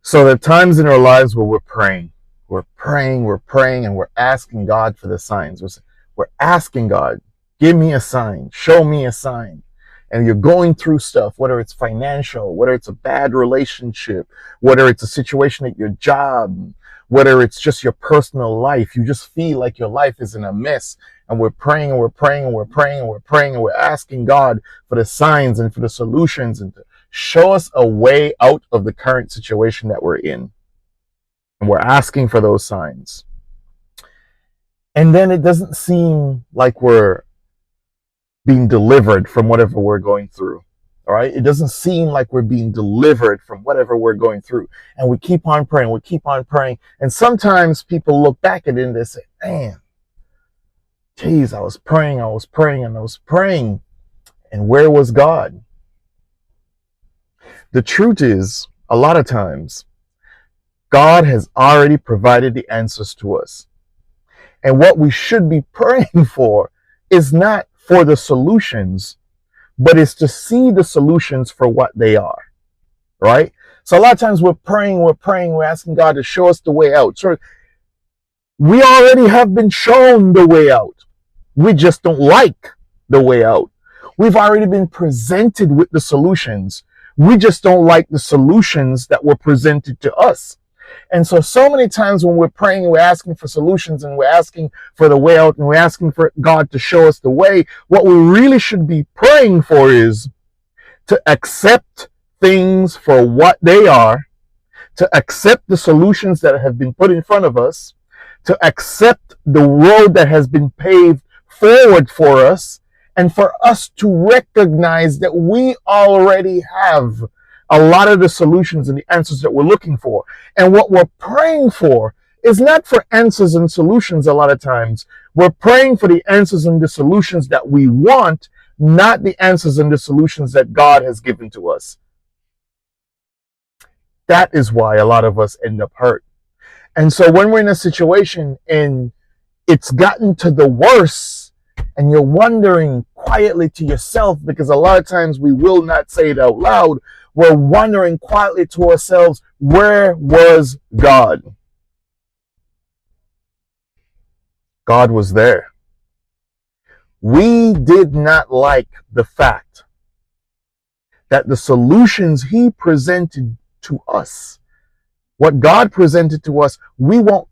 So there are times in our lives where we're praying, and we're asking God for the signs. We're asking God, give me a sign, show me a sign. And you're going through stuff, whether it's financial, whether it's a bad relationship, whether it's a situation at your job, whether it's just your personal life. You just feel like your life is in a mess. And we're praying and we're praying and we're praying and we're praying and we're asking God for the signs and for the solutions and to show us a way out of the current situation that we're in. And we're asking for those signs. And then it doesn't seem like we're being delivered from whatever we're going through. All right. It doesn't seem like we're being delivered from whatever we're going through. And we keep on praying. We keep on praying. And sometimes people look back at it and they say, man, geez, I was praying, and I was praying. And where was God? The truth is, a lot of times, God has already provided the answers to us. And what we should be praying for is not for the solutions, but is to see the solutions for what they are, right? So a lot of times we're praying, we're asking God to show us the way out. So we already have been shown the way out. We just don't like the way out. We've already been presented with the solutions. We just don't like the solutions that were presented to us. And so many times when we're praying and we're asking for solutions and we're asking for the way out and we're asking for God to show us the way, what we really should be praying for is to accept things for what they are, to accept the solutions that have been put in front of us, to accept the road that has been paved forward for us, and for us to recognize that we already have a lot of the solutions and the answers that we're looking for. And what we're praying for is not for answers and solutions a lot of times. We're praying for the answers and the solutions that we want, not the answers and the solutions that God has given to us. That is why a lot of us end up hurt. And so when we're in a situation and it's gotten to the worst, and you're wondering quietly to yourself, because a lot of times we will not say it out loud, we're wondering quietly to ourselves, where was God? God was there. We did not like the fact that the solutions He presented to us, what God presented to us, we won't